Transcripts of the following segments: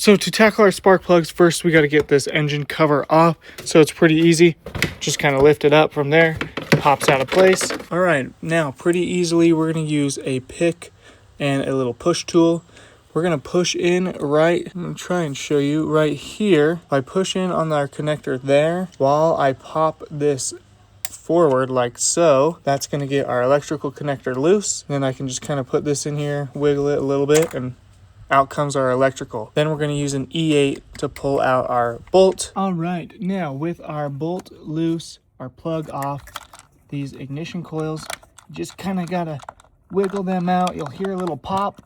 So to tackle our spark plugs, first we got to get this engine cover off. So it's pretty easy. Just kind of lift it up from there, pops out of place. All right, now pretty easily we're going to use a pick and a little push tool. We're going to push in right, I'm going to try and show you right here. If I push in on our connector there, while I pop this forward like so, that's going to get our electrical connector loose. Then I can just kind of put this in here, wiggle it a little bit, and out comes our electrical. Then we're going to use an E8 to pull out our bolt. All right, now with our bolt loose, our plug off, these ignition coils, just kind of got to wiggle them out. You'll hear a little pop.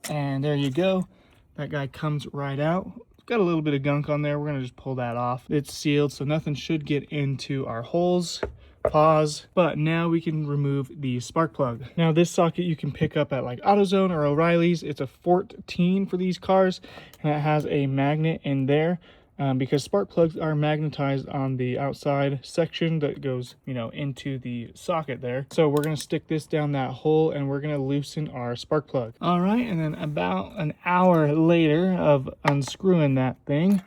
And there you go. That guy comes right out. Got a little bit of gunk on there. We're going to just pull that off. It's sealed, so nothing should get into our holes. Pause. But now we can remove the spark plug. Now this socket you can pick up at like AutoZone or O'Reilly's. It's a 14 for these cars, and it has a magnet in there because spark plugs are magnetized on the outside section that goes, into the socket there. So we're going to stick this down that hole and we're going to loosen our spark plug. All right, and then about an hour later of unscrewing that thing,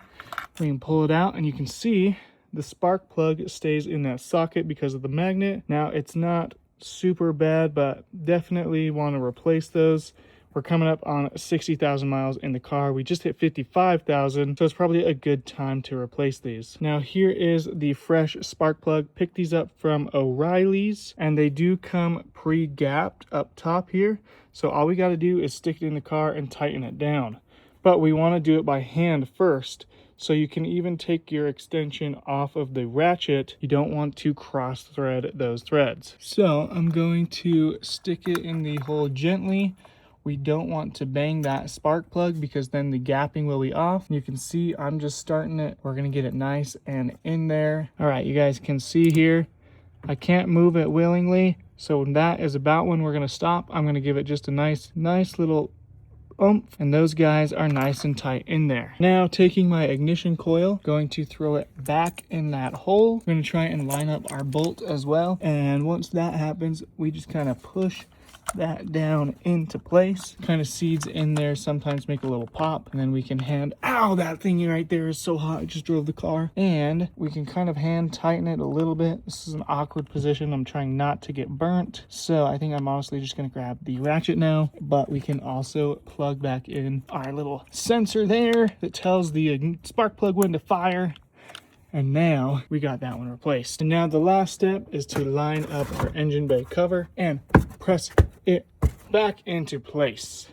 we can pull it out and you can see the spark plug stays in that socket because of the magnet. Now it's not super bad, but definitely want to replace those. We're coming up on 60,000 miles in the car. We just hit 55,000, so it's probably a good time to replace these. Now here is the fresh spark plug. Pick these up from O'Reilly's, and they do come pre-gapped up top here. So all we got to do is stick it in the car and tighten it down. But we want to do it by hand first. So you can even take your extension off of the ratchet. You don't want to cross thread those threads. So I'm going to stick it in the hole gently. We don't want to bang that spark plug because then the gapping will be off. You can see I'm just starting it. We're gonna get it nice and in there. All right, you guys can see here, I can't move it willingly. So that is about when we're gonna stop. I'm gonna give it just a nice little oomph, and those guys are nice and tight in there. Now taking my ignition coil, going to throw it back in that hole. We're gonna try and line up our bolt as well. And once that happens, we just kind of push that down into place. Kind of seeds in there sometimes make a little pop, and then we can ow, that thing right there is so hot, I just drove the car. And we can kind of hand tighten it a little bit. This is an awkward position. I'm trying not to get burnt, so I think I'm honestly just gonna grab the ratchet now. But we can also plug back in our little sensor there that tells the spark plug when to fire. And now we got that one replaced. And now the last step is to line up our engine bay cover and press it back into place.